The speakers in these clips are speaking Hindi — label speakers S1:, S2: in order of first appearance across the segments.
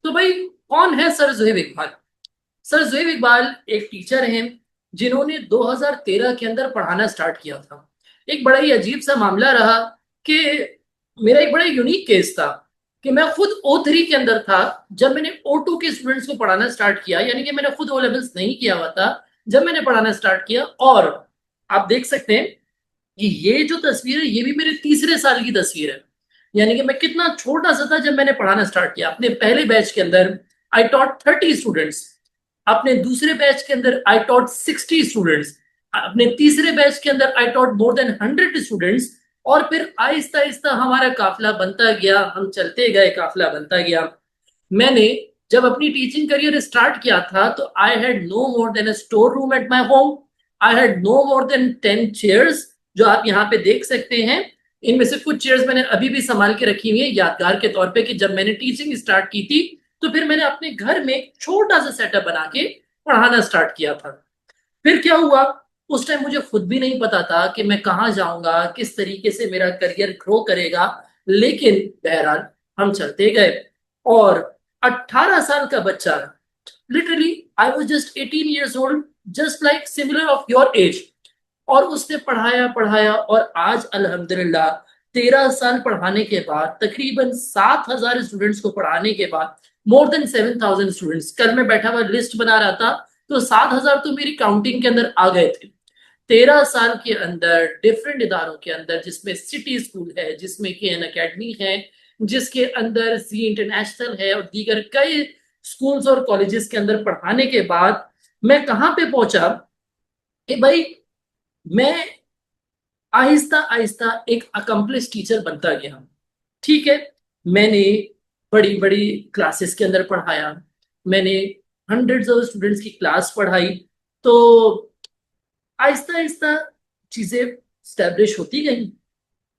S1: तो भाई, कौन है सर ज़ोहेब इकबाल? सर ज़ोहेब इकबाल एक टीचर हैं जिन्होंने 2013 के अंदर पढ़ाना स्टार्ट किया था। एक बड़ा ही अजीब सा मामला रहा कि मेरा एक बड़ा यूनिक केस था कि मैं खुद O3 के अंदर था जब मैंने O2 के स्टूडेंट्स को पढ़ाना स्टार्ट किया, यानी कि मैंने खुद O लेवल्स नहीं किया हुआ था जब मैंने पढ़ाना स्टार्ट किया। और आप देख सकते हैं कि ये जो तस्वीर है ये भी मेरे तीसरे साल की तस्वीर है। यानी कि मैं कितना छोटा सा था जब मैंने पढ़ाना स्टार्ट किया। अपने पहले बैच के अंदर आई टॉट 30 स्टूडेंट्स, अपने दूसरे बैच के अंदर आई टॉट 60 स्टूडेंट्स, अपने तीसरे बैच के अंदर I taught more than 100 students. और फिर आहिस्ता आहिस्ता हमारा काफिला बनता गया, हम चलते गए, काफिला बनता गया। मैंने जब अपनी टीचिंग करियर स्टार्ट किया था तो I had no more than a store room at my home. I had no more than 10 chairs, जो आप यहाँ पे देख सकते हैं। इनमें से कुछ चेयर्स मैंने अभी भी संभाल के रखी हुई है यादगार के तौर पे कि जब मैंने टीचिंग स्टार्ट की थी तो फिर मैंने अपने घर में एक छोटा सा सेटअप बना के पढ़ाना स्टार्ट किया था। फिर क्या हुआ, उस टाइम मुझे खुद भी नहीं पता था कि मैं कहाँ जाऊंगा, किस तरीके से मेरा करियर ग्रो करेगा। लेकिन बहरहाल हम चलते गए। और 18 साल का बच्चा, literally I was just 18 years old, just like similar of your age, और उसने पढ़ाया पढ़ाया और आज अल्हम्दुलिल्लाह 13 साल पढ़ाने के बाद, तकरीबन 7,000 स्टूडेंट्स को पढ़ाने के बाद, मोर देन 7,000 स्टूडेंट्स, कल मैं बैठा हुआ लिस्ट बना रहा था तो 7,000 तो मेरी काउंटिंग के अंदर आ गए थे। 13 साल के अंदर डिफरेंट इदारों के अंदर, जिसमें सिटी स्कूल है, जिसमें के एन अकेडमी है, जिसके अंदर जी इंटरनेशनल है और दीगर कई स्कूल्स और कॉलेजेस के अंदर पढ़ाने के बाद मैं कहाँ पे पहुंचा कि भाई, मैं आहिस्ता आहिस्ता एक अकम्पलिश टीचर बनता गया। ठीक है, मैंने बड़ी बड़ी क्लासेस के अंदर पढ़ाया, मैंने हंड्रेड्स ऑफ स्टूडेंट्स की क्लास पढ़ाई। तो आहिस्ता आहिस्ता चीजें स्टैब्लिश होती गई,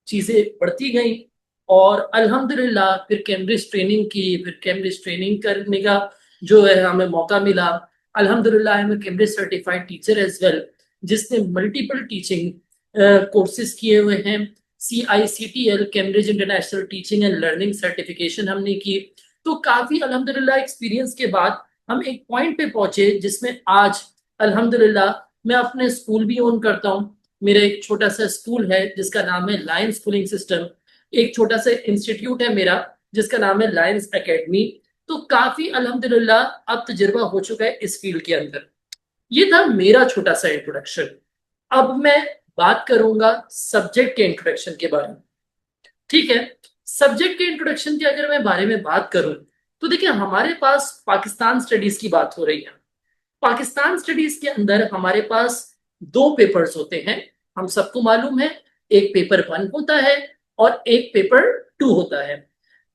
S1: चीजें बढ़ती गई। और अल्हम्दुलिल्लाह फिर कैम्ब्रिज ट्रेनिंग की, फिर कैम्ब्रिज ट्रेनिंग करने का जो है हमें मौका मिला। अल्हम्दुलिल्लाह I am Cambridge certified teacher as well, जिसने मल्टीपल टीचिंग कोर्सेज किए हुए हैं। CICTL, Cambridge International Teaching and Learning Certification हमने की। तो काफी अल्हम्दुलिल्लाह एक्सपीरियंस के बाद हम एक पॉइंट पे पहुंचे जिसमें आज अल्हम्दुलिल्लाह मैं अपने स्कूल भी ओन करता हूँ। मेरा एक छोटा सा स्कूल है जिसका नाम है लायंस स्कूलिंग सिस्टम। एक छोटा सा इंस्टीट्यूट है मेरा जिसका नाम है लायंस एकेडमी। तो काफी अल्हम्दुलिल्लाह अब तजुर्बा हो चुका है इस फील्ड के अंदर। ये था मेरा छोटा सा इंट्रोडक्शन। अब मैं बात करूंगा सब्जेक्ट के इंट्रोडक्शन के बारे में। ठीक है, सब्जेक्ट के इंट्रोडक्शन के अगर मैं बारे में बात करूं तो देखिए, हमारे पास पाकिस्तान स्टडीज की बात हो रही है। पाकिस्तान स्टडीज के अंदर हमारे पास दो पेपर्स होते हैं, हम सबको मालूम है। एक पेपर 1 होता है और एक पेपर 2 होता है।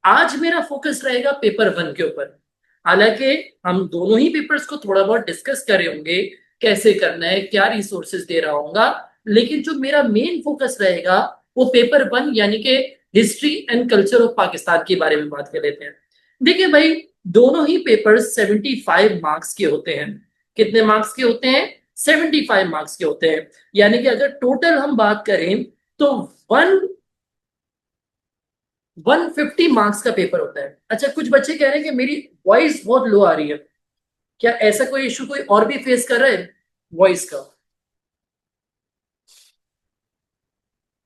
S1: आज मेरा फोकस रहेगा पेपर 1 के ऊपर। हालांकि हम दोनों ही पेपर्स को थोड़ा बहुत डिस्कस करे होंगे, कैसे करना है, क्या रिसोर्सेज दे रहा होगा। लेकिन जो मेरा मेन फोकस रहेगा वो पेपर 1 यानी कि history and culture of Pakistan के बारे में बात कर लेते हैं। देखिए भाई, दोनों ही पेपर 75 मार्क्स के होते हैं। कितने मार्क्स के होते हैं? 75 मार्क्स के होते हैं। यानी कि अगर टोटल हम बात करें तो वन 150 मार्क्स का पेपर होता है। अच्छा, कुछ बच्चे कह रहे हैं कि मेरी वॉइस बहुत लो आ रही है। क्या ऐसा कोई इशू कोई और भी फेस कर रहा है वॉइस का?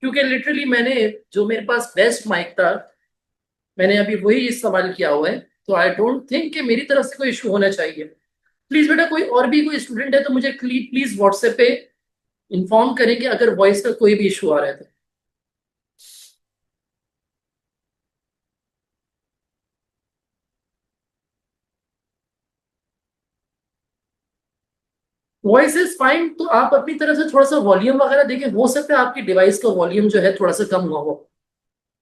S1: क्योंकि लिटरली मैंने, जो मेरे पास बेस्ट माइक था, मैंने अभी वही इस्तेमाल किया हुआ है। तो आई डोंट थिंक कि मेरी तरफ से कोई इशू होना चाहिए। प्लीज बेटा, कोई और भी कोई स्टूडेंट है तो मुझे प्लीज व्हाट्सएप पे इन्फॉर्म करें कि अगर वॉइस का कोई भी इशू आ रहा है तो। वॉइस इज फाइन, तो आप अपनी तरफ से थोड़ा सा वॉल्यूम वगैरह देखिए, हो सकता है आपकी डिवाइस का वॉल्यूम जो है थोड़ा सा कम हुआ हो।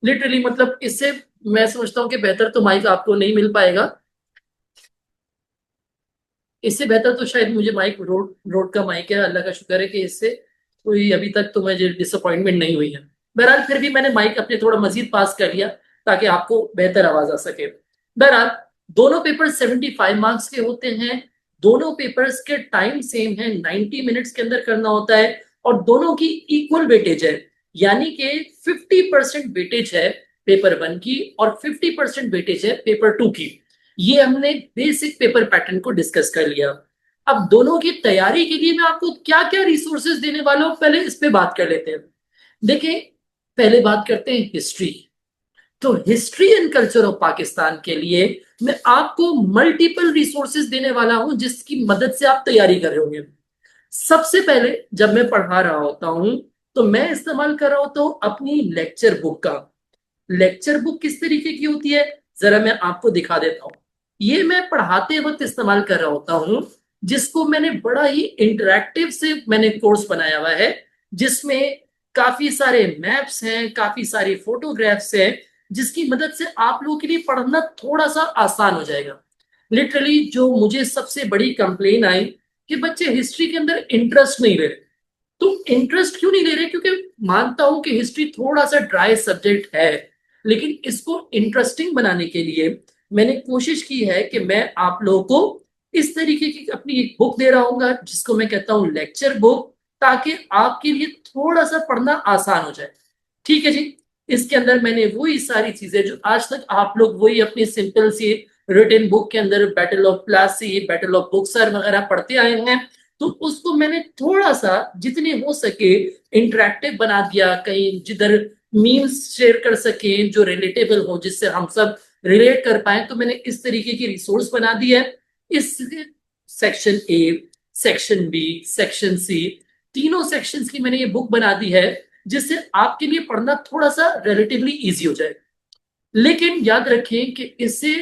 S1: लिटरली मतलब इससे मैं समझता हूँ कि बेहतर तो माइक आपको नहीं मिल पाएगा। इससे बेहतर तो शायद मुझे माइक रोड रोड का माइक है, अल्लाह का शुक्र है कि इससे कोई अभी तक तो मुझे डिसअपॉइंटमेंट नहीं हुई है। बहरहाल फिर भी मैंने माइक अपने थोड़ा मजीद पास कर लिया ताकि आपको बेहतर आवाज आ सके। बहरहाल दोनों पेपर 75 मार्क्स के होते हैं। दोनों पेपर्स के टाइम सेम है, 90 मिनट्स के अंदर करना होता है। और दोनों की इक्वल वेटेज है, यानी कि 50% वेटेज है पेपर 1 की और 50% वेटेज है पेपर 2 की। ये हमने बेसिक पेपर पैटर्न को डिस्कस कर लिया। अब दोनों की तैयारी के लिए मैं आपको क्या क्या रिसोर्सेज देने वाला हूं, पहले इस पे बात कर लेते हैं। देखिए, पहले बात करते हैं हिस्ट्री। तो history and culture of Pakistan के लिए मैं आपको मल्टीपल रिसोर्सेज देने वाला हूं, जिसकी मदद से आप तैयारी कर रहे होंगे। सबसे पहले जब मैं पढ़ा रहा होता हूं तो मैं इस्तेमाल कर रहा होता हूं अपनी लेक्चर बुक का। लेक्चर बुक किस तरीके की होती है, जरा मैं आपको दिखा देता हूँ। ये मैं पढ़ाते वक्त इस्तेमाल कर रहा होता हूँ, जिसको मैंने बड़ा ही इंटरेक्टिव से मैंने कोर्स बनाया हुआ है, जिसमें काफी सारे मैप्स हैं, काफी सारी फोटोग्राफ्स हैं, जिसकी मदद से आप लोगों के लिए पढ़ना थोड़ा सा आसान हो जाएगा। लिटरली जो मुझे सबसे बड़ी कंप्लेन आई कि बच्चे हिस्ट्री के अंदर इंटरेस्ट नहीं ले रहे। तो इंटरेस्ट क्यों नहीं ले रहे, क्योंकि मानता हूं कि हिस्ट्री थोड़ा सा ड्राई सब्जेक्ट है, लेकिन इसको इंटरेस्टिंग बनाने के लिए मैंने कोशिश की है कि मैं आप लोगों को इस तरीके की अपनी एक बुक दे रहा हूँ, जिसको मैं कहता हूँ लेक्चर बुक, ताकि आपके लिए थोड़ा सा पढ़ना आसान हो जाए। ठीक है जी। इसके अंदर मैंने वही सारी चीजें जो आज तक आप लोग वही अपनी सिंपल सी रिटन बुक के अंदर battle of Plassey, battle of Buxar वगैरह पढ़ते आए हैं, तो उसको मैंने थोड़ा सा जितने हो सके इंटरेक्टिव बना दिया। कहीं जिधर मीम्स शेयर कर सके जो रिलेटेबल हो, जिससे हम सब रिलेट कर पाए, तो मैंने इस तरीके की रिसोर्स बना दी है। इस section A, section B, section C, तीनों सेक्शंस की मैंने ये बुक बना दी है, जिससे आपके लिए पढ़ना थोड़ा सा रिलेटिवली इजी हो जाए। लेकिन याद रखें कि इससे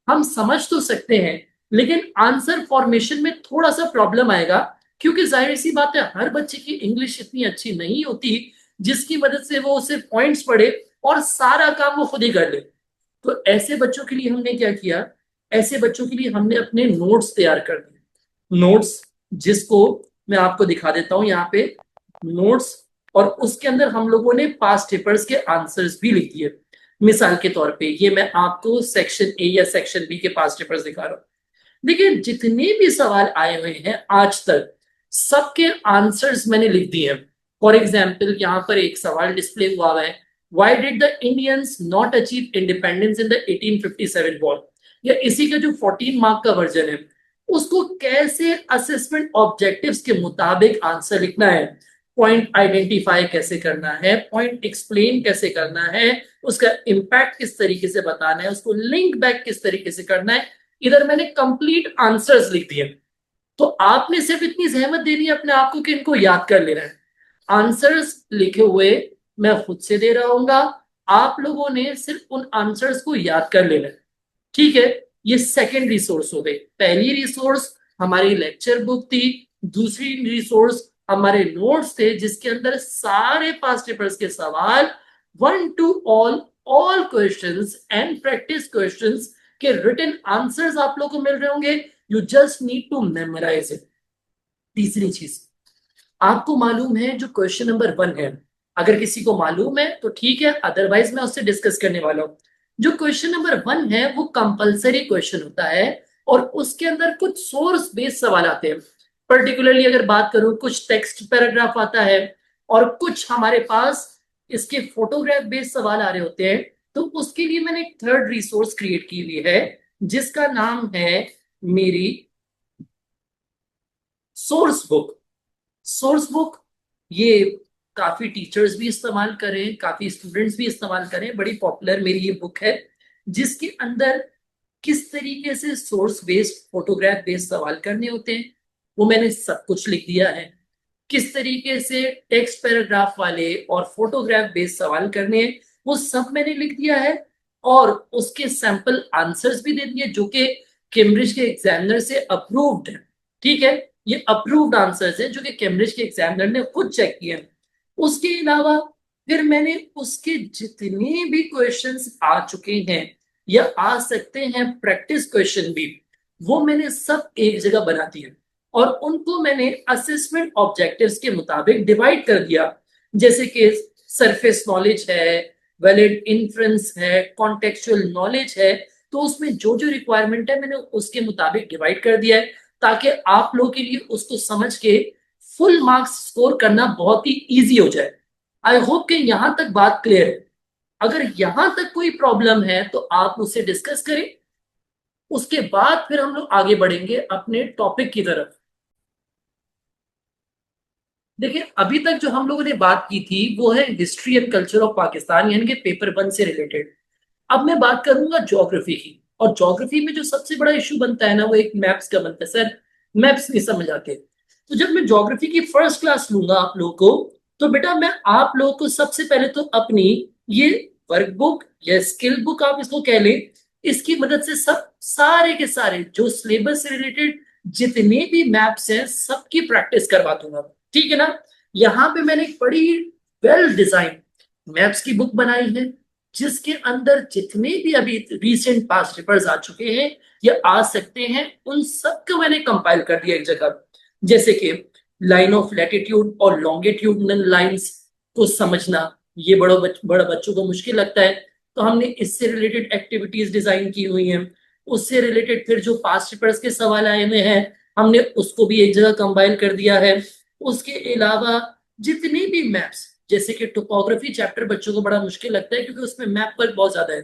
S1: हम समझ तो सकते हैं, लेकिन आंसर फॉर्मेशन में थोड़ा सा प्रॉब्लम आएगा, क्योंकि जाहिर सी बात है हर बच्चे की इंग्लिश इतनी अच्छी नहीं होती जिसकी मदद से वो सिर्फ पॉइंट्स पढ़े और सारा काम वो खुद ही कर ले। तो ऐसे बच्चों के लिए हमने क्या किया, ऐसे बच्चों के लिए हमने अपने नोट्स तैयार कर दिए। नोट्स जिसको मैं आपको दिखा देता हूं यहाँ पे, नोट्स, और उसके अंदर हम लोगों ने पास्ट पेपर्स के आंसर्स भी लिख दिए। मिसाल के तौर पे ये मैं आपको सेक्शन ए या सेक्शन बी के पास्ट पेपर्स दिखा रहा हूँ। देखिए, जितने भी सवाल आए हुए हैं आज तक, सबके आंसर्स मैंने लिख दिए हैं। फॉर एग्जाम्पल यहाँ पर एक सवाल डिस्प्ले हुआ है, why did the Indians not achieve independence in the 1857 war, या इसी का जो 14 मार्क का वर्जन है, उसको कैसे असेसमेंट ऑब्जेक्टिव्स के मुताबिक आंसर लिखना है, पॉइंट आइडेंटिफाई कैसे करना है, पॉइंट एक्सप्लेन कैसे करना है, उसका इम्पैक्ट किस तरीके से बताना है, उसको लिंक बैक किस तरीके से करना है। इधर मैंने कंप्लीट आंसर्स लिख दिए। तो आपने सिर्फ इतनी जहमत देनी है अपने आप को कि इनको याद कर लेना है। आंसर्स लिखे हुए मैं खुद से दे रहा हूँ, आप लोगों ने सिर्फ उन आंसर्स को याद कर लेना है। ठीक है। ये सेकंड रिसोर्स हो गई। पहली रिसोर्स हमारी लेक्चर बुक थी, दूसरी रिसोर्स हमारे नोट्स थे, जिसके अंदर सारे पास्ट पेपर्स के सवाल, one two all questions and practice questions के रिटन आंसर्स आप लोगों को मिल रहे होंगे। You just need to memorise it. तीसरी चीज, आपको मालूम है जो क्वेश्चन नंबर 1 है, अगर किसी को मालूम है तो ठीक है, अदरवाइज मैं उससे डिस्कस करने वाला हूं। जो क्वेश्चन नंबर 1 है वो कंपलसरी क्वेश्चन होता है, और उसके अंदर कुछ सोर्स बेस्ड सवाल आते हैं। पर्टिकुलरली अगर बात करूं, कुछ टेक्स्ट पैराग्राफ आता है, और कुछ हमारे पास इसके फोटोग्राफ बेस्ड सवाल आ रहे होते हैं। तो उसके लिए मैंने एक थर्ड रिसोर्स क्रिएट की हुई है, जिसका नाम है मेरी सोर्स बुक। सोर्स बुक ये काफी टीचर्स भी इस्तेमाल करें, काफी स्टूडेंट्स भी इस्तेमाल करें, बड़ी पॉपुलर मेरी ये बुक है, जिसके अंदर किस तरीके से सोर्स बेस्ड फोटोग्राफ बेस्ड सवाल करने होते हैं वो मैंने सब कुछ लिख दिया है। किस तरीके से टेक्स्ट पैराग्राफ वाले और फोटोग्राफ बेस्ड सवाल करने हैं वो सब मैंने लिख दिया है, और उसके सैंपल आंसर्स भी दे दिए, जो कि कैम्ब्रिज के एग्जामिनर से अप्रूव्ड है। ठीक है। ये अप्रूव्ड आंसर्स है जो कि कैम्ब्रिज के एग्जामिनर ने खुद चेक किए हैं। उसके अलावा फिर मैंने उसके जितने भी क्वेश्चंस आ चुके हैं या आ सकते हैं, प्रैक्टिस क्वेश्चन भी, वो मैंने सब एक जगह बना दिए, और उनको मैंने असेसमेंट ऑब्जेक्टिव्स के मुताबिक डिवाइड कर दिया। जैसे कि सरफेस नॉलेज है, वैलिड इन्फ्रेंस है, कॉन्टेक्चुअल नॉलेज है, तो उसमें जो जो रिक्वायरमेंट है मैंने उसके मुताबिक डिवाइड कर दिया है, ताकि आप लोगों के लिए उसको समझ के फुल मार्क्स स्कोर करना बहुत ही इजी हो जाए। आई होप कि यहां तक बात क्लियर है। अगर यहां तक कोई प्रॉब्लम है तो आप मुझसे डिस्कस करें। उसके बाद फिर हम लोग आगे बढ़ेंगे अपने टॉपिक की तरफ। देखिए, अभी तक जो हम लोगों ने बात की थी वो है history and culture of Pakistan, यानी कि पेपर 1 से रिलेटेड। अब मैं बात करूंगा ज्योग्राफी की। और ज्योग्राफी में जो सबसे बड़ा इशू बनता है ना, वो एक मैप्स का बनता है। सर, मैप्स नहीं समझ आते। तो जब मैं ज्योग्राफी की फर्स्ट क्लास लूंगा आप लोगों को, तो बेटा मैं आप लोगों को सबसे पहले तो अपनी ये वर्कबुक या स्किल बुक आप इसको कह लें, इसकी मदद से सब सारे के सारे जो सिलेबस से रिलेटेड जितने भी मैप्स हैं सबकी प्रैक्टिस करवा दूंगा। ठीक है ना। यहाँ पे मैंने एक बड़ी वेल डिजाइन मैप्स की बुक बनाई है, जिसके अंदर जितने भी अभी रिसेंट पास्ट पेपर्स आ चुके हैं या आ सकते हैं, उन सबको मैंने कंपाइल कर दिया एक जगह। जैसे कि लाइन ऑफ लैटिट्यूड और लॉन्गिट्यूडनल लाइंस को समझना, ये बड़ा बच्चों को मुश्किल लगता है, तो हमने इससे रिलेटेड एक्टिविटीज डिजाइन की हुई हैं। उससे रिलेटेड फिर जो पास्ट पेपर्स के सवाल आए हुए हैं, हमने उसको भी एक जगह कंपाइल कर दिया है। उसके अलावा जितने भी मैप्स, जैसे कि टोपोग्राफी चैप्टर बच्चों को बड़ा मुश्किल लगता है क्योंकि उसमें मैप वर्क बहुत ज्यादा है,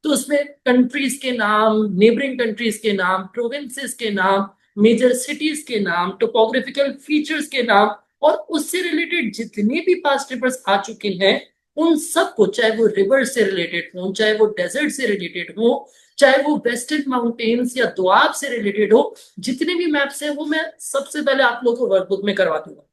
S1: तो उसमें कंट्रीज के नाम, नेबरिंग कंट्रीज के नाम, प्रोविंसेस के नाम, मेजर सिटीज के नाम, टोपोग्राफिकल फीचर्स के नाम, और उससे रिलेटेड जितने भी पास्ट पेपर्स आ चुके हैं, उन सबको, चाहे वो रिवर से रिलेटेड हो, चाहे वो डेजर्ट से रिलेटेड हो, चाहे वो वेस्टर्न माउंटेन्स या दोआब से रिलेटेड हो, जितने भी मैप्स हैं वो मैं सबसे पहले आप लोगों को वर्कबुक में करवा दूंगा।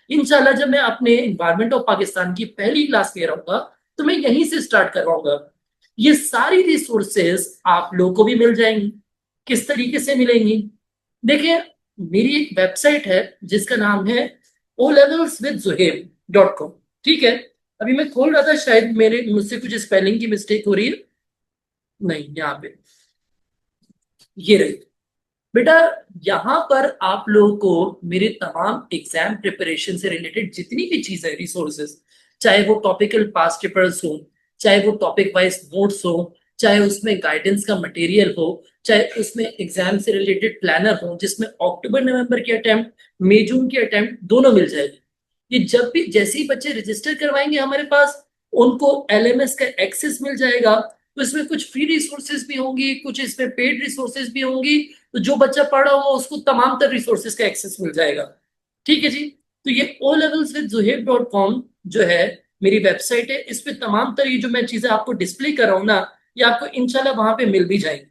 S1: इंशाल्लाह जब मैं अपने इन्वायरमेंट ऑफ पाकिस्तान की पहली क्लास ले रहा हूँ, तो मैं यहीं से स्टार्ट करवाऊंगा। ये सारी रिसोर्सेज आप लोगों को भी मिल जाएंगी। किस तरीके से मिलेंगी? देखिए, मेरी एक वेबसाइट है जिसका नाम है olevelswithzuhaib.com। ठीक है। अभी मैं खोल रहा था, शायद मेरे मुझसे कुछ स्पेलिंग की मिस्टेक हो रही है। नहीं, यहाँ पे ये रही। बेटा, यहाँ पर आप लोगों को मेरे तमाम एग्जाम प्रिपरेशन से रिलेटेड जितनी भी चीजें, रिसोर्सेज, चाहे वो टॉपिकल पास्ट पेपर्स हो, चाहे वो टॉपिक वाइज नोट्स हो, चाहे उसमें गाइडेंस का मटेरियल हो, चाहे उसमें एग्जाम से रिलेटेड प्लानर हो जिसमें अक्टूबर नवंबर की अटेम्प्ट, मई जून की अटेम्प्ट दोनों मिल जाएगी। ये जब भी जैसे ही बच्चे रजिस्टर करवाएंगे हमारे पास, उनको एलएमएस का एक्सेस मिल जाएगा। तो इसमें कुछ फ्री रिसोर्सेज भी होंगी, कुछ इसमें पेड रिसोर्सेज भी होंगी। तो जो बच्चा पढ़ रहा होगा उसको तमाम तर रिसोर्सेज का एक्सेस मिल जाएगा। ठीक है जी। तो ये olevelswithzuhaib.com जो है, मेरी वेबसाइट है। इस पे तमाम तर ये जो मैं चीजें आपको डिस्प्ले कर रहा हूं ना, ये आपको इंशाल्लाह वहां पे मिल भी जाएंगी।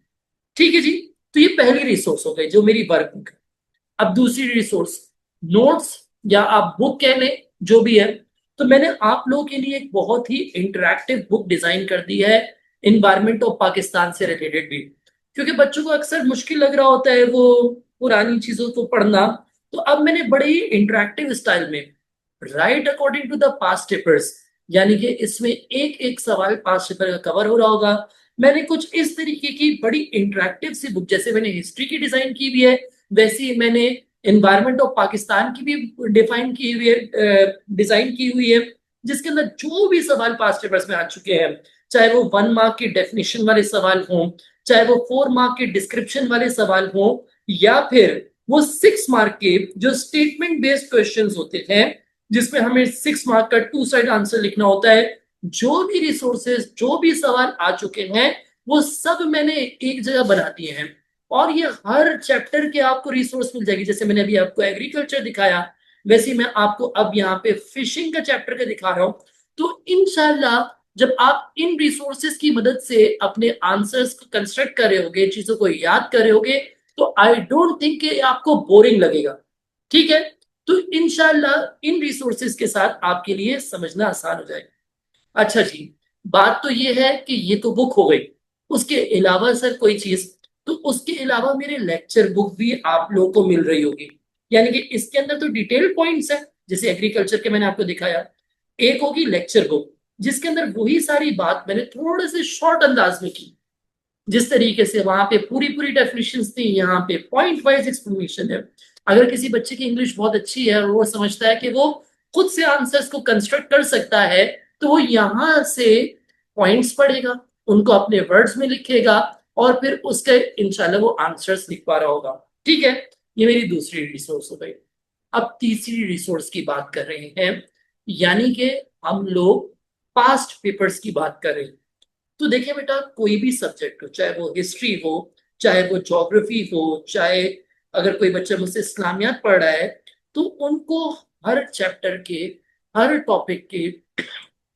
S1: ठीक है जी। तो ये पहली रिसोर्स हो गई जो मेरी वर्क बुक है। अब दूसरी रिसोर्स, नोट्स या आप बुक कह लें, जो भी है। तो मैंने आप लोगों के लिए एक बहुत ही इंटरेक्टिव बुक डिजाइन कर दी है, इन्वायरमेंट ऑफ पाकिस्तान से रिलेटेड भी। क्योंकि बच्चों को अक्सर मुश्किल लग रहा होता है वो पुरानी चीजों को पढ़ना, तो अब मैंने बड़े ही इंटरेक्टिव स्टाइल में, right according to the past papers, यानी कि इसमें एक एक सवाल पास्ट पेपर का कवर हो रहा होगा। मैंने कुछ इस तरीके की बड़ी इंटरेक्टिव सी बुक, जैसे मैंने हिस्ट्री की डिजाइन की भी है, वैसे ही मैंने एनवायरमेंट ऑफ पाकिस्तान की भी डिफाइन की हुई है, डिजाइन की हुई है, जिसके अंदर जो भी सवाल पास्ट पेपर्स में आ चुके हैं, चाहे वो 1 मार्क की डेफिनेशन वाले सवाल हों, चाहे वो 4 मार्क के डिस्क्रिप्शन वाले सवाल हों, या फिर वो 6 मार्क के जो स्टेटमेंट बेस्ड क्वेश्चंस होते हैं, जिसमें हमें 6 मार्क का 2 साइड आंसर लिखना होता है, जो भी रिसोर्सेज, जो भी सवाल आ चुके हैं, वो सब मैंने एक जगह बना दिए हैं। और ये हर चैप्टर के आपको रिसोर्स मिल जाएगी। जैसे मैंने अभी आपको एग्रीकल्चर दिखाया, वैसे ही मैं आपको अब यहाँ पे फिशिंग का चैप्टर का दिखा रहा हूँ। तो इंशाल्लाह जब आप इन रिसोर्सेज की मदद से अपने आंसर्स को कंस्ट्रक्ट कर रहे होगे, चीजों को याद कर रहे होगे, तो आई डोंट थिंक कि आपको बोरिंग लगेगा। ठीक है। तो इंशाल्लाह इन रिसोर्सेज के साथ आपके लिए समझना आसान हो जाएगा। अच्छा जी, बात तो ये है कि ये तो बुक हो गई। उसके अलावा सर कोई चीज? तो उसके अलावा मेरे लेक्चर बुक भी आप लोगों को मिल रही होगी। यानी कि इसके अंदर तो डिटेल पॉइंट्स है, जैसे एग्रीकल्चर के मैंने आपको दिखाया। एक होगी लेक्चर बुक, जिसके अंदर वही सारी बात मैंने थोड़े से शॉर्ट अंदाज में की। जिस तरीके से वहां पे पूरी पूरी डेफिनेशंस थी, यहाँ पे पॉइंट वाइज एक्सप्लेनेशन है। अगर किसी बच्चे की इंग्लिश बहुत अच्छी है और वो समझता है कि वो खुद से आंसर्स को कंस्ट्रक्ट कर सकता है, तो वो यहाँ से पॉइंट्स पढ़ेगा, उनको अपने वर्ड्स में लिखेगा, और फिर उसके इंशाल्लाह वो आंसर्स लिख पा रहा होगा। ठीक है। ये मेरी दूसरी रिसोर्स हो गई। अब तीसरी रिसोर्स की बात कर रहे हैं, यानी कि हम लोग पास्ट पेपर्स की बात कर रहे हैं। तो देखिए बेटा, कोई भी सब्जेक्ट हो, चाहे वो हिस्ट्री हो, चाहे वो ज्योग्राफी हो, चाहे अगर कोई बच्चा मुझसे इस्लामियात पढ़ रहा है, तो उनको हर चैप्टर के, हर टॉपिक के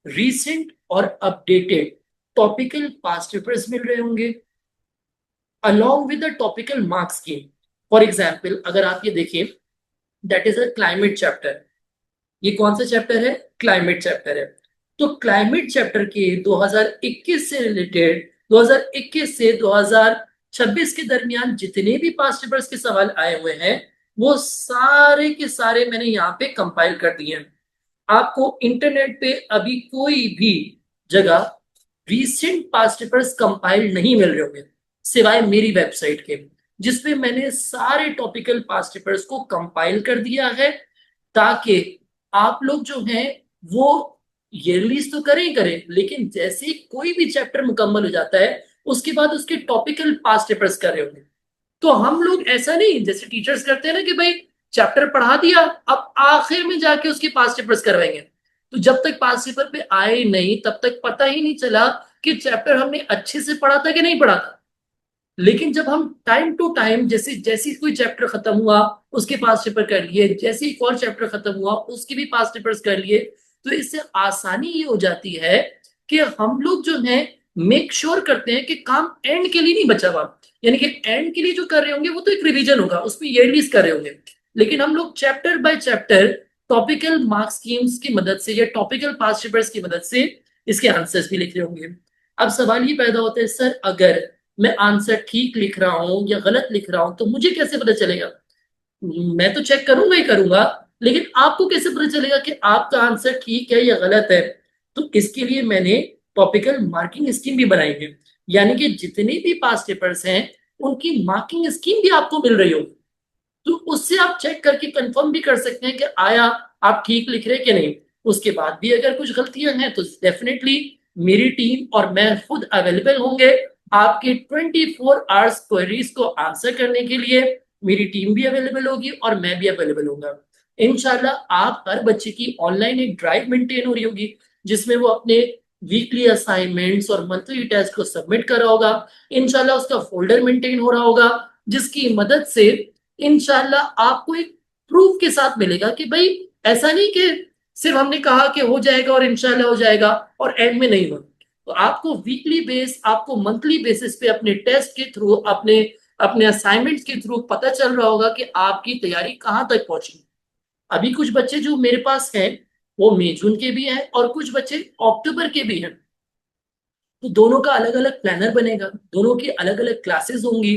S1: रीसेंट और अपडेटेड टॉपिकल पास्ट पेपर्स मिल रहे होंगे along with the topical mark scheme. For example अगर आप ये देखिए, that is a climate chapter. ये कौन सा चैप्टर है? क्लाइमेट चैप्टर है। तो क्लाइमेट चैप्टर के 2021 से रिलेटेड, 2021 से 2026 के दरमियान जितने भी पास्ट पेपर्स के सवाल आए हुए हैं, वो सारे के सारे मैंने यहाँ पे कंपाइल कर दिए हैं। आपको इंटरनेट पे अभी कोई भी जगह रीसेंट पास्ट पेपर्स कंपाइल नहीं मिल रहे होंगे, सिवाय मेरी वेबसाइट के, जिसपे मैंने सारे टॉपिकल पास्ट पेपर्स को कंपाइल कर दिया है, ताकि आप लोग जो हैं वो ये रिलीज तो करें ही करें, लेकिन जैसे ही कोई भी चैप्टर मुकम्मल हो जाता है, उसके बाद उसके टॉपिकल पास्ट पेपर्स कर रहे होंगे। तो हम लोग ऐसा नहीं जैसे टीचर्स करते हैं ना कि भाई चैप्टर पढ़ा दिया, अब आखिर में जाके उसके पास्ट पेपर्स करवाएंगे। तो जब तक पास्ट पेपर पे आए नहीं, तब तक पता ही नहीं चला कि चैप्टर हमने अच्छे से पढ़ा था कि नहीं पढ़ा था। लेकिन जब हम टाइम टू टाइम, जैसे जैसे कोई चैप्टर खत्म हुआ उसके पास पेपर कर लिए, जैसे एक और चैप्टर खत्म हुआ उसके भी पास पेपर्स कर लिए, तो इससे आसानी ये हो जाती है कि हम लोग जो है मेक श्योर करते हैं कि काम एंड के लिए नहीं बचा हुआ। यानी कि एंड के लिए जो कर रहे होंगे वो तो एक रिवीजन होगा, उसमें ईयरलीज कर रहे होंगे, लेकिन हम लोग chapter by chapter topical mark schemes की मदद से या टॉपिकल पास पेपर्स की मदद से इसके आंसर्स भी लिख रहे होंगे। अब सवाल ये पैदा होता है, सर अगर मैं आंसर ठीक लिख रहा हूं या गलत लिख रहा हूं तो मुझे कैसे पता चलेगा? मैं तो चेक करूंगा ही करूंगा, लेकिन आपको कैसे पता चलेगा कि आपका आंसर ठीक है या गलत है? तो इसके लिए मैंने टॉपिकल मार्किंग स्कीम भी बनाई है। यानी कि जितने भी पास पेपर्स हैं उनकी मार्किंग स्कीम भी आपको मिल रही होगी, तो उससे आप चेक करके कंफर्म भी कर सकते हैं कि आया आप ठीक लिख रहे हैं कि नहीं। उसके बाद भी अगर कुछ गलतियां हैं तो डेफिनेटली मेरी टीम और मैं खुद अवेलेबल होंगे आपके 24 आवर्स क्वेरीज को आंसर करने के लिए। मेरी टीम भी अवेलेबल होगी और मैं भी अवेलेबल होगा। इंशाल्लाह आप हर बच्चे की ऑनलाइन एक ड्राइव मेंटेन हो रही होगी, जिसमें वो अपने वीकली असाइनमेंट्स और मंथली टेस्ट को सबमिट कर रहा होगा। इंशाल्लाह उसका फोल्डर मेंटेन हो रहा होगा, जिसकी मदद से इंशाल्लाह आपको एक प्रूफ के साथ मिलेगा कि भाई ऐसा नहीं कि सिर्फ हमने कहा कि हो जाएगा और इंशाल्लाह हो जाएगा और एंड में नहीं हुआ। तो आपको वीकली बेस, आपको मंथली बेसिस पे अपने टेस्ट के थ्रू, अपने अपने असाइनमेंट्स के थ्रू पता चल रहा होगा कि आपकी तैयारी कहाँ तक पहुंची। अभी कुछ बच्चे जो मेरे पास हैं वो मई जून के भी हैं और कुछ बच्चे अक्टूबर के भी हैं। तो दोनों का अलग अलग प्लानर बनेगा, दोनों की अलग अलग क्लासेस होंगी।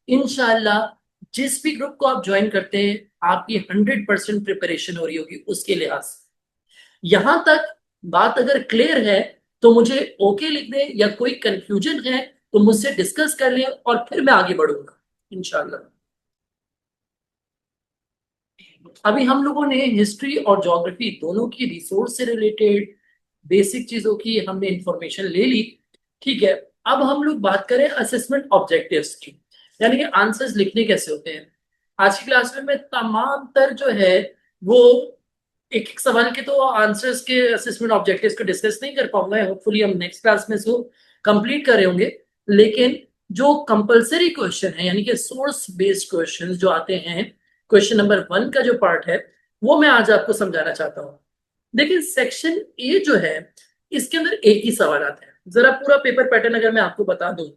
S1: इंशाल्लाह जिस भी ग्रुप को आप ज्वाइन करते हैं आपकी 100% प्रिपरेशन हो रही होगी उसके लिहाज से। यहां तक बात अगर क्लियर है तो मुझे ओके लिख दें, या कोई कंफ्यूजन है तो मुझसे डिस्कस कर लें और फिर मैं आगे बढ़ूंगा इंशाल्लाह। अभी हम लोगों ने हिस्ट्री और ज्योग्राफी दोनों की रिसोर्स से रिलेटेड बेसिक चीजों की हमने इंफॉर्मेशन ले ली। ठीक है, अब हम लोग बात करें असेसमेंट ऑब्जेक्टिव्स की, यानी कि आंसर्स लिखने कैसे होते हैं। आज की क्लास में मैं तमाम तर जो है वो एक एक सवाल के तो आंसर्स के असेसमेंट ऑब्जेक्टिव्स को डिस्कस नहीं कर पाऊंगा, होपफुली हम नेक्स्ट क्लास में इसको कंप्लीट कर रहे होंगे। लेकिन जो कंपलसरी क्वेश्चन है, यानी कि सोर्स बेस्ड क्वेश्चन जो आते हैं, क्वेश्चन नंबर 1 का जो पार्ट है वो मैं आज आपको समझाना चाहता हूँ। देखिए सेक्शन ए जो है इसके अंदर एक ही सवाल आता है। जरा पूरा पेपर पैटर्न अगर मैं आपको बता दूं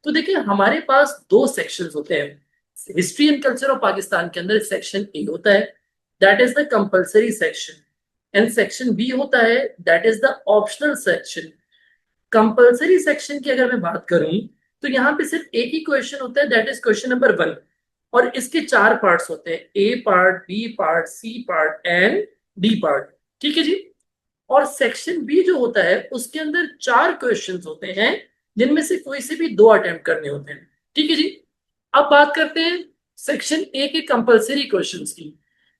S1: तो देखिए हमारे पास दो सेक्शंस होते हैं। History and culture of Pakistan के अंदर सेक्शन ए होता है, that is the compulsory section, and section B होता है, that is the optional section. Compulsory section की अगर मैं बात करूं तो यहाँ पे सिर्फ एक ही क्वेश्चन होता है, दैट इज क्वेश्चन नंबर 1, और इसके 4 पार्ट्स होते हैं, A part, B part, C part and D part. ठीक है जी। और सेक्शन बी जो होता है उसके अंदर 4 क्वेश्चंस होते हैं, जिनमें से कोई से भी 2 अटेम्प्ट करने होते हैं। ठीक है जी। अब बात करते हैं सेक्शन ए के कंपलसरी क्वेश्चंस की।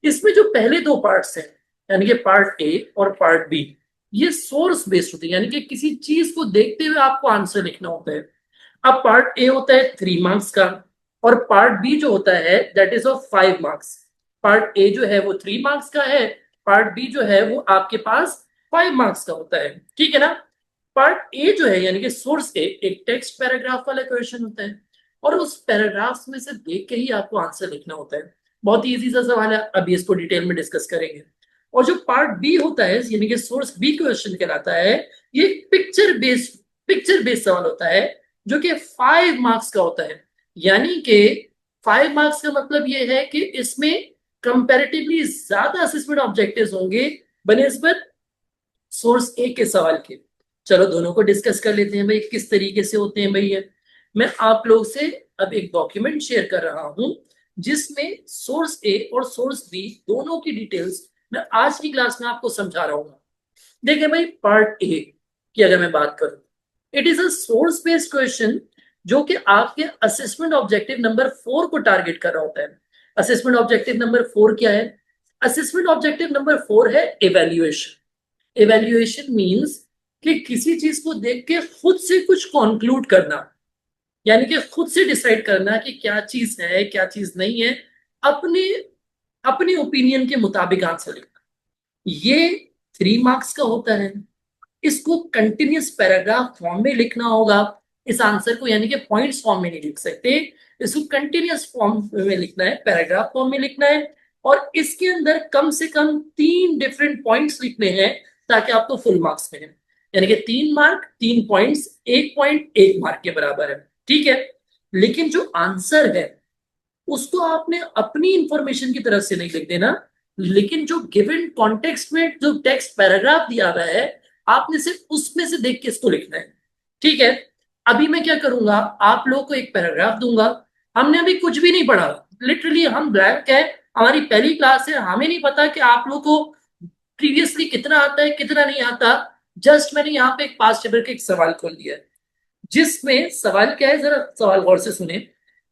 S1: इसमें जो पहले 2 पार्ट्स हैं, यानी कि पार्ट ए और पार्ट बी, ये सोर्स बेस्ड होते हैं, यानी कि किसी चीज को देखते हुए आपको आंसर लिखना होता है। अब पार्ट ए होता है 3 मार्क्स का, और पार्ट बी जो होता है that is of 5 marks. Part A जो है वो 3 मार्क्स का है, पार्ट बी जो है वो आपके पास 5 मार्क्स का होता है। ठीक है ना। पार्ट ए जो है यानी कि सोर्स ए एक टेक्स्ट पैराग्राफ वाला क्वेश्चन होता है, और उस पैराग्राफ्स में से देख के ही आपको आंसर लिखना होता है। बहुत ही इजी सा सवाल है, अभी इसको डिटेल में डिस्कस करेंगे। और जो पार्ट बी होता है, यानी कि सोर्स बी क्वेश्चन कहलाता है, ये पिक्चर बेस्ड सवाल होता है, जो कि 5 मार्क्स का होता है। यानी कि 5 मार्क्स का मतलब ये है कि इसमें कंपैरेटिवली ज्यादा असेसमेंट ऑब्जेक्टिव्स होंगे बनिस्बत सोर्स ए के सवाल के। चलो दोनों को डिस्कस कर लेते हैं भाई, किस तरीके से होते हैं भाई ये। मैं आप लोग से अब एक डॉक्यूमेंट शेयर कर रहा हूं, जिसमें सोर्स ए और सोर्स बी दोनों की डिटेल्स मैं आज की क्लास में आपको समझा रहा हूँ। देखिए भाई, पार्ट ए की अगर मैं बात करूं, it is a source based question, जो कि आपके असेसमेंट ऑब्जेक्टिव नंबर 4 को टारगेट कर रहा होता है। असेसमेंट ऑब्जेक्टिव नंबर 4 क्या है? असेसमेंट ऑब्जेक्टिव नंबर 4 है इवेल्युएशन। इवेल्युएशन मीन्स कि किसी चीज को देख के खुद से कुछ कंक्लूड करना, यानी कि खुद से डिसाइड करना कि क्या चीज है क्या चीज नहीं है, अपने अपने ओपिनियन के मुताबिक आंसर लिखना। ये 3 मार्क्स का होता है। इसको कंटिन्यूस पैराग्राफ फॉर्म में लिखना होगा इस आंसर को, यानी कि पॉइंट्स फॉर्म में नहीं लिख सकते। इसको कंटिन्यूस फॉर्म में लिखना है, पैराग्राफ फॉर्म में लिखना है। और इसके अंदर कम से कम 3 डिफरेंट पॉइंट्स लिखने हैं, ताकि आपको फुल मार्क्स मिले। यानी कि 3 मार्क 3 पॉइंट्स, 1 पॉइंट 1 मार्क के बराबर है। ठीक है। लेकिन जो आंसर है उसको आपने अपनी इंफॉर्मेशन की तरफ से नहीं लिख देना, लेकिन जो गिवन कॉन्टेक्स्ट में जो टेक्स्ट पैराग्राफ दिया हुआ है, आपने सिर्फ उसमें से देख के इसको लिखना है। ठीक है। अभी मैं क्या करूंगा, आप लोगों को एक पैराग्राफ दूंगा। हमने अभी कुछ भी नहीं पढ़ा, लिटरली हम ब्लैंक है। हमारी पहली क्लास है, हमें नहीं पता कि आप लोग को प्रीवियसली कितना आता है कितना नहीं आता। जस्ट मैंने यहाँ पे एक पास्ट पेपर का एक सवाल खोल दिया है, जिसमें सवाल क्या है, जरा सवाल गौर से सुने।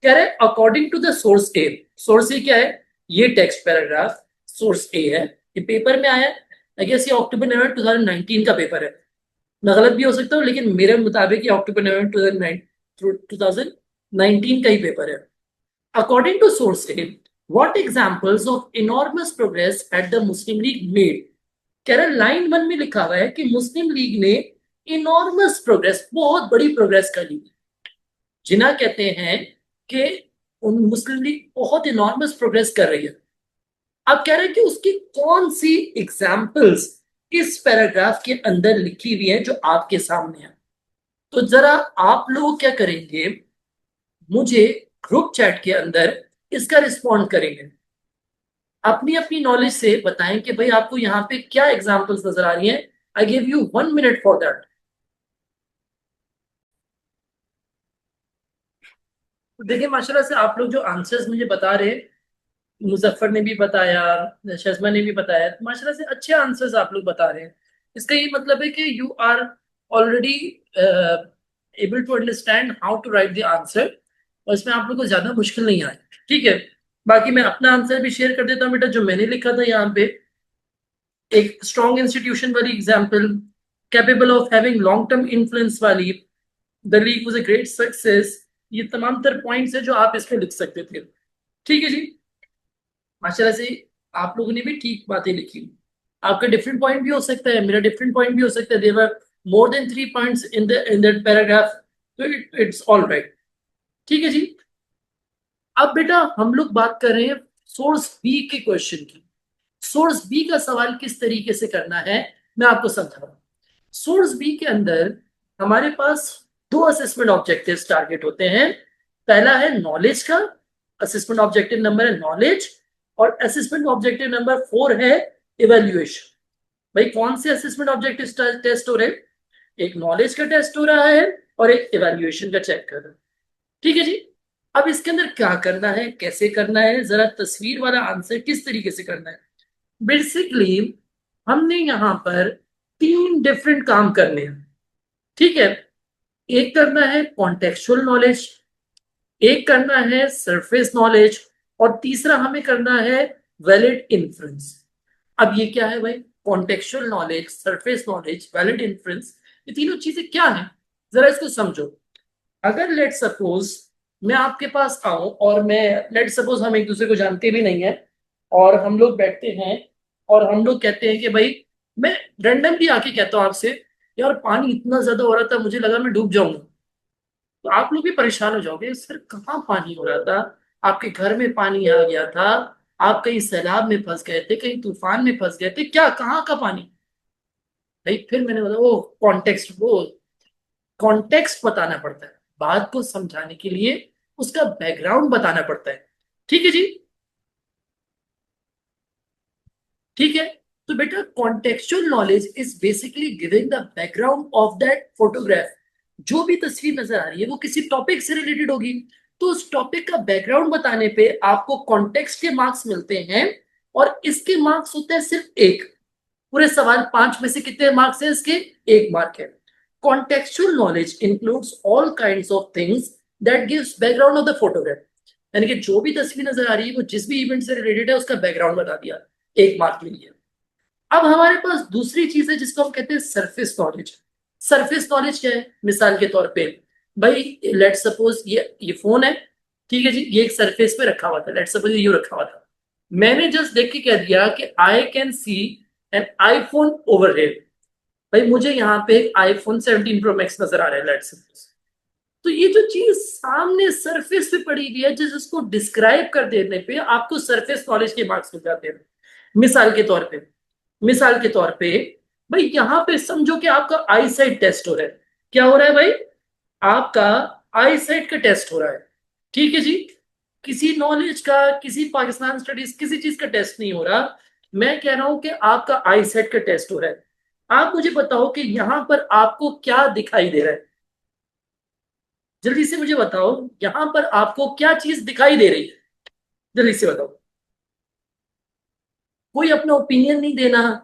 S1: कह रहे according to the source A. Source A क्या है? ये टेक्स्ट पैराग्राफ सोर्स ए है। ये पेपर में आया है, आई गेस ये अक्टूबर नवंबर 2019 का पेपर है। मैं गलत भी हो सकता हूँ, लेकिन मेरे मुताबिक ये अक्टूबर नवंबर 2019 का ही पेपर है। According to source A, what examples of enormous progress at the Muslim League made. कह रहा लाइन 1 में लिखा हुआ है कि मुस्लिम लीग ने इनॉर्मस प्रोग्रेस, बहुत बड़ी प्रोग्रेस कर ली। जिन्हें कहते हैं कि उन मुस्लिम लीग बहुत इनॉर्मस प्रोग्रेस कर रही है। अब कह रहे हैं कि उसकी कौन सी एग्जाम्पल्स इस पैराग्राफ के अंदर लिखी हुई है जो आपके सामने है। तो जरा आप लोग क्या करेंगे, मुझे ग्रुप चैट के अंदर इसका रिस्पॉन्ड करेंगे, अपनी अपनी नॉलेज से बताएं कि भाई आपको यहाँ पे क्या एग्जाम्पल्स नजर आ रही हैं। I give you 1 minute for that. देखिए माशाल्लाह से आप लोग जो आंसर्स मुझे बता रहे हैं, मुजफ्फर ने भी बताया, शजमा ने भी बताया, तो माशाल्लाह से अच्छे आंसर्स आप लोग बता रहे हैं। इसका ये मतलब है कि you are already able to understand how to write the answer, और इसमें आप लोग को ज्यादा मुश्किल नहीं आए। ठीक है। बाकी मैं अपना आंसर भी शेयर कर देता हूँ बेटा, जो मैंने लिखा था यहाँ पे। एक स्ट्रॉन्ग इंस्टीट्यूशन वाली example, capable of having long term influence वाली, the league was a great success. ये तमाम तर पॉइंट्स है जो आप इसमें लिख सकते थे। ठीक है जी। माशाल्लाह से आप लोगों ने भी ठीक बातें लिखी। आपका डिफरेंट पॉइंट भी हो सकता है, मेरा डिफरेंट पॉइंट भी हो सकता है। There were more than 3 points in that paragraph, तो इट्स ऑल राइट। ठीक है जी। अब बेटा हम लोग बात कर रहे हैं सोर्स बी के क्वेश्चन की। सोर्स बी का सवाल किस तरीके से करना है, मैं आपको समझा रहा हूं। सोर्स बी के अंदर हमारे पास 2 असेसमेंट ऑब्जेक्टिव्स टारगेट होते हैं। पहला है नॉलेज का, असेसमेंट ऑब्जेक्टिव नंबर है नॉलेज। और असेसमेंट ऑब्जेक्टिव नंबर 4 है इवेल्युएशन। भाई कौन से असेसमेंट ऑब्जेक्टिव टेस्ट हो रहे हैं? एक नॉलेज का टेस्ट हो रहा है और एक इवेल्युएशन का चेक कर रहा है। ठीक है जी। अब इसके अंदर क्या करना है, कैसे करना है, जरा तस्वीर वाला आंसर किस तरीके से करना है। बेसिकली हमने यहां पर 3 डिफरेंट काम करने हैं। ठीक है। एक करना है कॉन्टेक्चुअल नॉलेज, एक करना है सरफेस नॉलेज, और तीसरा हमें करना है वैलिड इन्फ्रेंस। अब ये क्या है भाई? Contextual knowledge, surface knowledge, valid inference, ये तीनों चीजें क्या हैं, जरा इसको समझो। अगर लेट सपोज मैं आपके पास आऊं और मैं, लेट सपोज हम एक दूसरे को जानते भी नहीं है, और हम लोग बैठते हैं और हम लोग कहते हैं कि भाई, मैं रैंडमली आके कहता हूं आपसे, यार पानी इतना ज्यादा हो रहा था मुझे लगा मैं डूब जाऊंगा। तो आप लोग भी परेशान हो जाओगे, सर कहाँ पानी हो रहा था, आपके घर में पानी आ गया था, आप कहीं सैलाब में फंस गए थे, कहीं तूफान में फंस गए थे, क्या कहाँ का पानी। भाई फिर मैंने बोला वो कॉन्टेक्स्ट बताना पड़ता है, बात को समझाने के लिए उसका बैकग्राउंड बताना पड़ता है। ठीक है जी। ठीक है। तो बेटा contextual knowledge is basically giving the background of that photograph. जो भी तस्वीर नजर आ रही है वो किसी टॉपिक से रिलेटेड होगी, तो उस टॉपिक का बैकग्राउंड बताने पे आपको कॉन्टेक्स्ट के मार्क्स मिलते हैं। और इसके मार्क्स होते हैं सिर्फ एक। पूरे सवाल 5 में से कितने मार्क्स है इसके? 1 मार्क है। Contextual knowledge includes all kinds of things that gives background of the photograph. यानी कि जो भी तस्वीर नजर आ रही है वो जिस भी इवेंट से रिलेटेड है उसका बैकग्राउंड बता दिया, 1 मार्क के लिए। अब हमारे पास दूसरी चीज है जिसको हम कहते हैं सरफेस नॉलेज। सरफेस नॉलेज क्या है? मिसाल के तौर पे भाई, लेट सपोज ये फोन है, ठीक है जी, ये एक सरफेस पे रखा हुआ था, लेट सपोज ये यूं रखा हुआ था। मैंने जस्ट देख के कह दिया कि I can see an iPhone over here. भाई मुझे यहाँ पे एक आईफोन 17 प्रो मैक्स नजर आ रहा है, लेट सपोज। तो ये जो चीज सामने सरफेस पे पड़ी हुई है, जिस उसको डिस्क्राइब कर देने पे आपको सरफेस नॉलेज के मार्क्स मिल जाते हैं। मिसाल के तौर पे, मिसाल के तौर पे भाई यहां पे समझो कि आपका आई साइट टेस्ट हो रहा है। क्या हो रहा है भाई? आपका आई साइट का टेस्ट हो रहा है। ठीक है जी। किसी नॉलेज का, किसी पाकिस्तान स्टडीज, किसी चीज का टेस्ट नहीं हो रहा। मैं कह रहा हूं कि आपका आई साइट का टेस्ट हो रहा है। आप मुझे बताओ कि यहां पर आपको क्या दिखाई दे रहा है? जल्दी से मुझे बताओ, यहां पर आपको क्या चीज दिखाई दे रही है? जल्दी से बताओ। कोई अपना ओपिनियन नहीं देना,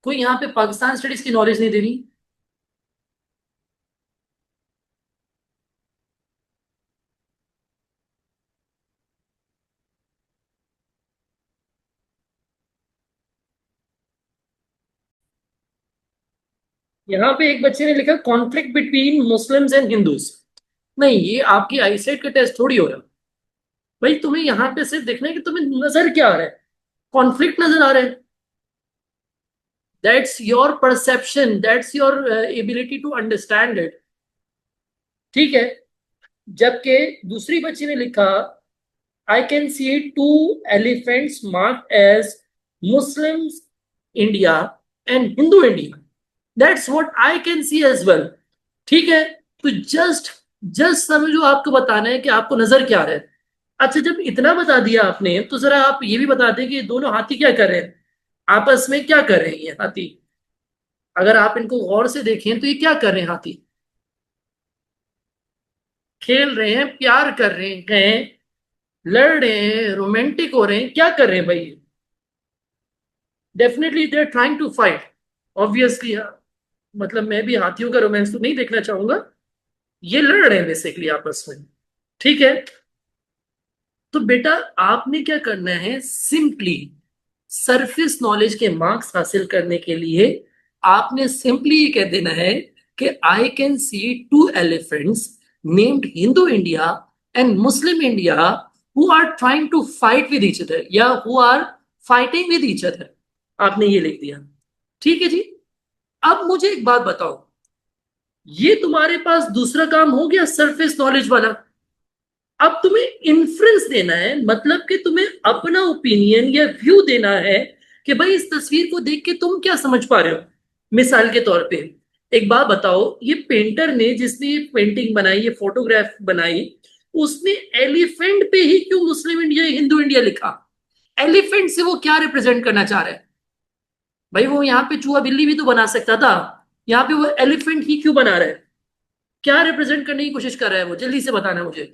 S1: कोई यहाँ पे पाकिस्तान स्टडीज की नॉलेज नहीं देनी। यहाँ पे एक बच्चे ने लिखा conflict between Muslims and Hindus. नहीं, ये आपकी आईसाइट का टेस्ट थोड़ी हो रहा। भाई तुम्हें यहाँ पे सिर्फ देखना है कि तुम्हें नजर क्या आ रहा है। कॉन्फ्लिक्ट नजर आ रहा है, that's your perception, that's your ability to understand it. ठीक है। जबकि दूसरी बच्ची ने लिखा I can see 2 elephants marked as Muslims India and Hindu India, that's what I can see as well. ठीक है। तो जस्ट जस्ट समझो, आपको बताना है कि आपको नजर क्या आ रहा है। अच्छा, जब इतना बता दिया आपने तो जरा आप ये भी बता दें कि ये दोनों हाथी क्या कर रहे हैं, आपस में क्या कर रहे हैं ये हाथी। अगर आप इनको गौर से देखें तो ये क्या कर रहे हैं हाथी? खेल रहे हैं, प्यार कर रहे हैं, लड़ रहे हैं, रोमांटिक हो रहे हैं, क्या कर रहे हैं भाई? Definitely they are trying to fight, obviously. मतलब मैं भी हाथियों का रोमांस तो नहीं देखना चाहूंगा। ये लड़ रहे हैं बेसिकली आपस में। ठीक है। तो बेटा आपने क्या करना है, सिंपली सरफेस नॉलेज के मार्क्स हासिल करने के लिए आपने सिंपली ये कह देना है कि I can see 2 elephants named Hindu India and Muslim India who are trying to fight with each other, या who are fighting with each other. आपने ये लिख दिया। ठीक है जी। अब मुझे एक बात बताओ, ये तुम्हारे पास दूसरा काम हो गया सरफेस नॉलेज वाला। अब तुम्हें इन्फ्रेंस देना है, मतलब कि तुम्हें अपना ओपिनियन या व्यू देना है कि भाई इस तस्वीर को देख के तुम क्या समझ पा रहे हो। मिसाल के तौर पे एक बात बताओ, ये पेंटर ने जिसने ये पेंटिंग बनाई, ये फोटोग्राफ बनाई, उसने एलिफेंट पे ही क्यों मुस्लिम इंडिया हिंदू इंडिया लिखा? एलिफेंट से वो क्या रिप्रेजेंट करना चाह रहा है? भाई वो यहाँ पे चूहा बिल्ली भी तो बना सकता था, यहाँ पे वो एलिफेंट ही क्यों बना रहा है? क्या रिप्रेजेंट करने की कोशिश कर रहा है वो? जल्दी से बताना मुझे।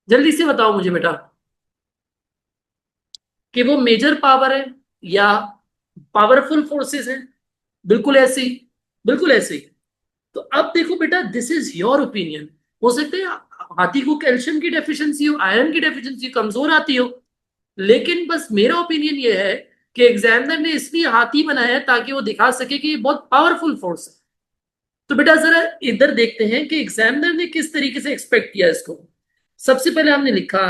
S1: जल्दी से बताओ मुझे बेटा, कि वो मेजर पावर है या पावरफुल फोर्सेस हैं? बिल्कुल ऐसे ही, बिल्कुल ऐसे ही। तो अब देखो बेटा, दिस इज योर ओपिनियन। हो सकता है हाथी को कैल्शियम की डेफिशिएंसी हो, आयरन की डेफिशिएंसी, कमजोर आती हो। लेकिन बस मेरा ओपिनियन ये है कि एग्जामिनर ने इसलिए हाथी बनाया है ताकि वो दिखा सके कि ये बहुत पावरफुल फोर्स है। तो बेटा जरा इधर देखते हैं कि एग्जामिनर ने किस तरीके से एक्सपेक्ट किया इसको। सबसे पहले हमने लिखा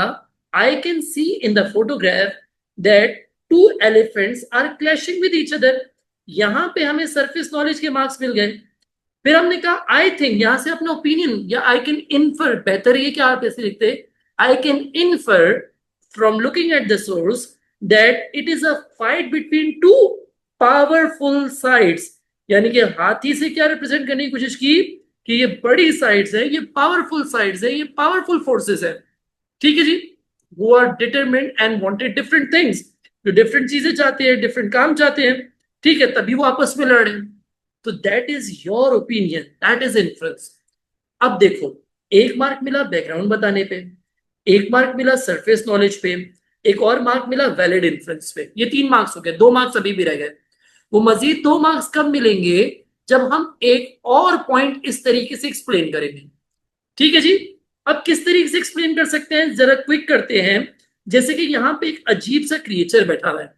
S1: I can see in the photograph that two elephants are clashing with each other. यहां पे हमें सरफेस नॉलेज के मार्क्स मिल गए. फिर हमने कहा आई थिंक, यहां से अपना ओपिनियन या आई कैन इन्फर, बेहतर ये क्या आप ऐसे लिखते, I can infer from looking at the source that it is a fight between two powerful sides. यानी कि हाथी से क्या रिप्रेजेंट करने की कोशिश की कि ये बड़ी साइड्स है, ये पावरफुल साइड्स है, ये पावरफुल फोर्सेस है. ठीक है जी. वो are determined and wanted different things, जो डिफरेंट चीजें चाहते हैं, डिफरेंट काम चाहते हैं. ठीक है, तभी वो आपस में लड़ रहे हैं. तो that is your opinion, that is influence. अब देखो, एक मार्क मिला बैकग्राउंड बताने पे, एक मार्क मिला सरफेस नॉलेज पे, एक और मार्क मिला वैलिड इन्फ्लुएंस पे. ये 3 मार्क्स हो गए, 2 मार्क्स अभी भी रह गए. वो मजीद 2 मार्क्स कब मिलेंगे? जब हम एक और पॉइंट इस तरीके से एक्सप्लेन करेंगे. ठीक है जी. अब किस तरीके से एक्सप्लेन कर सकते हैं, जरा क्विक करते हैं. जैसे कि यहाँ पे एक अजीब सा क्रिएचर बैठा हुआ है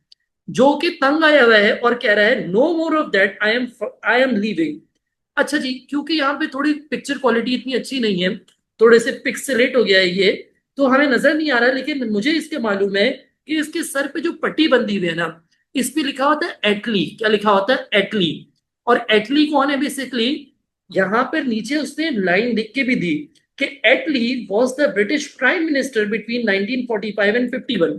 S1: जो कि तंग आया हुआ है और कह रहा है no more of that, I am leaving. अच्छा जी, क्योंकि यहाँ पे थोड़ी पिक्चर क्वालिटी इतनी अच्छी नहीं है, थोड़े से पिक्सेलेट हो गया है ये, तो हमें नजर नहीं आ रहा है. लेकिन मुझे इसके मालूम है कि इसके सर पे जो पट्टी बंधी हुई है ना, इस पे लिखा होता है एटली. क्या लिखा होता है? एटली. और एटली कौन है बेसिकली? यहाँ पर नीचे उसने लाइन लिख के भी दी कि Attlee was the British prime minister between 1945 and 51.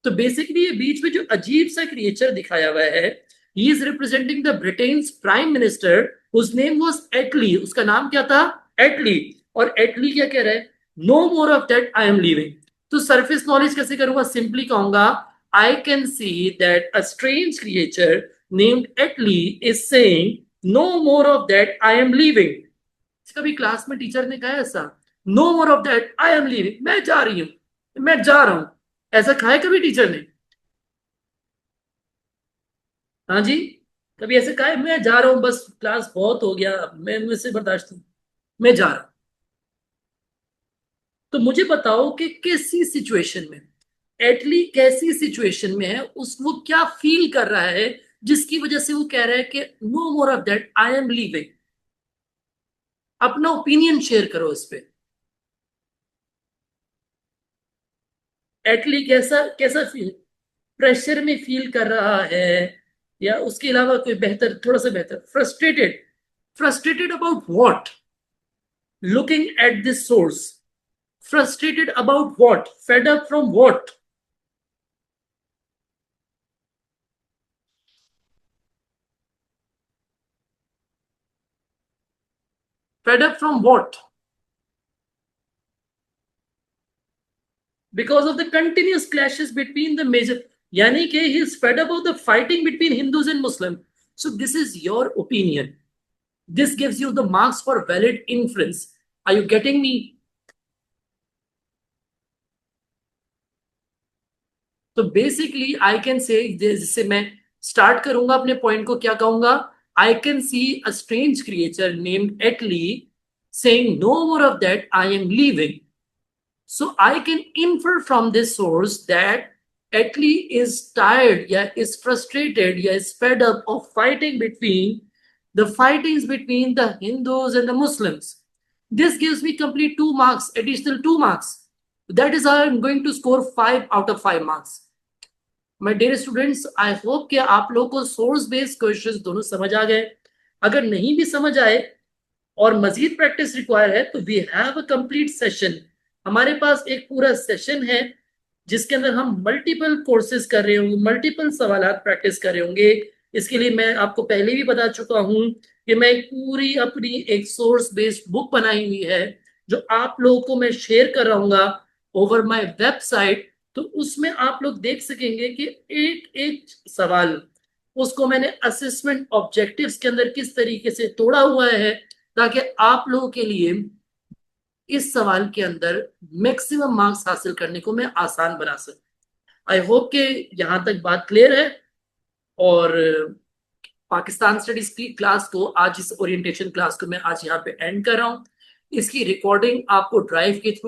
S1: तो बेसिकली ये बीच में जो अजीब सा क्रिएचर दिखाया हुआ है, he is representing the Britain's prime minister whose name was Attlee. उसका नाम क्या था? एटली. और एटली क्या कह रहा है? No more of that, I am leaving. तो सरफेस नॉलेज कैसे करूंगा? सिंपली कहूंगा I can see that a strange creature named Attlee is saying no more of that, I am leaving. कभी क्लास में टीचर ने कहा ऐसा, no more of that, I am leaving, मैं जा रही हूं, मैं जा रहा हूं, ऐसा कहा है कभी टीचर ने? हाँ जी. कभी ऐसे कहा है मैं जा रहा हूं, बस क्लास बहुत हो गया, मैं मुझसे बर्दाश्त नहीं, मैं जा रहा हूं? तो मुझे बताओ कि कैसी सिचुएशन में, एटली कैसी सिचुएशन में है, उस वो क्या फील कर रहा है जिसकी वजह से वो कह रहा है कि no more of that, I am leaving. अपना ओपिनियन शेयर करो इस पे. एटली कैसा कैसा फील, प्रेशर में फील कर रहा है, या उसके अलावा कोई बेहतर, थोड़ा सा बेहतर, frustrated. Frustrated about what? Looking at this source. Frustrated about what? Fed up from what? Fed up from what? Because of the continuous clashes between the major, यानी कि he is fed up of the fighting between Hindus and Muslim. So this is your opinion. This gives you the marks for valid inference. Are you getting me? तो बेसिकली आई कैन से, जिससे मैं स्टार्ट करूंगा अपने पॉइंट को, क्या कहूंगा? I can see a strange creature named Attlee saying no more of that, I am leaving. So I can infer from this source that Atlee is tired, yeah, is frustrated, yeah, is fed up of fighting between the fightings between the Hindus and the Muslims. This gives me complete 2 marks, additional 2 marks. That is how I'm going to score 5 out of 5 marks. My dear students, I hope कि आप लोगों को सोर्स बेस्ड क्वेश्चंस दोनों समझ आ गए. अगर नहीं भी समझ आए और मजीद प्रैक्टिस रिक्वायर है, तो we have a complete session. हमारे पास एक पूरा सेशन है जिसके अंदर हम मल्टीपल कोर्सेज कर रहे होंगे, मल्टीपल सवाल प्रैक्टिस कर रहे होंगे. इसके लिए मैं आपको पहले भी बता चुका हूं कि मैं एक पूरी अपनी एक सोर्स बेस्ड बुक बनाई हुई है जो आप लोगों को मैं शेयर कर रहा ओवर माय वेबसाइट. तो उसमें आप लोग देख सकेंगे कि एक एक सवाल, उसको मैंने असेसमेंट ऑब्जेक्टिव्स के अंदर किस तरीके से तोड़ा हुआ है, ताकि आप लोगों के लिए इस सवाल के अंदर मैक्सिमम मार्क्स हासिल करने को मैं आसान बना सकूं. आई होप कि यहां तक बात क्लियर है. और पाकिस्तान स्टडीज की क्लास को, आज इस ओरिएंटेशन क्लास को मैं आज यहाँ पे एंड कर रहा हूँ. इसकी रिकॉर्डिंग आपको ड्राइव के थ्रू